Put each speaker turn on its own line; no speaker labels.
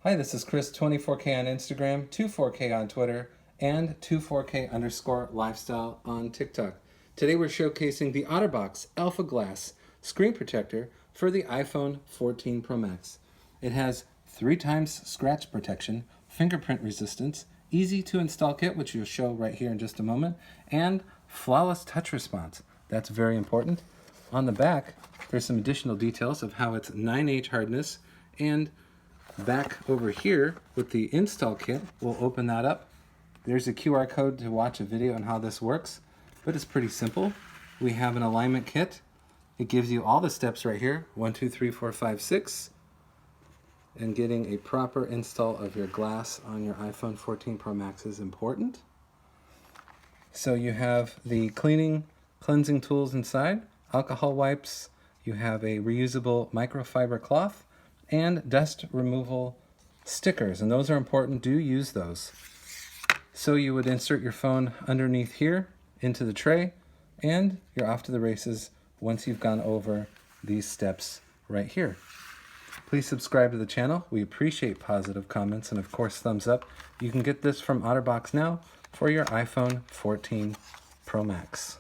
Hi, this is Chris, 24K on Instagram, 24K on Twitter, and 24K_lifestyle on TikTok. Today we're showcasing the OtterBox Alpha Glass screen protector for the iPhone 14 Pro Max. It has 3 times scratch protection, fingerprint resistance, easy to install kit, which you'll show right here in just a moment, and flawless touch response. That's very important. On the back, there's some additional details of how it's 9H hardness, and back over here with the install kit, we'll open that up. There's a QR code to watch a video on how this works, but it's pretty simple. We have an alignment kit. It gives you all the steps right here, 1, 2, 3, 4, 5, 6, and getting a proper install of your glass on your iPhone 14 Pro Max is important. So you have the cleansing tools inside, alcohol wipes, you have a reusable microfiber cloth, and dust removal stickers, and those are important. Do use those. So you would insert your phone underneath here into the tray, and you're off to the races once you've gone over these steps right here. Please subscribe to the channel. We appreciate positive comments and of course thumbs up. You can get this from OtterBox now for your iPhone 14 Pro Max.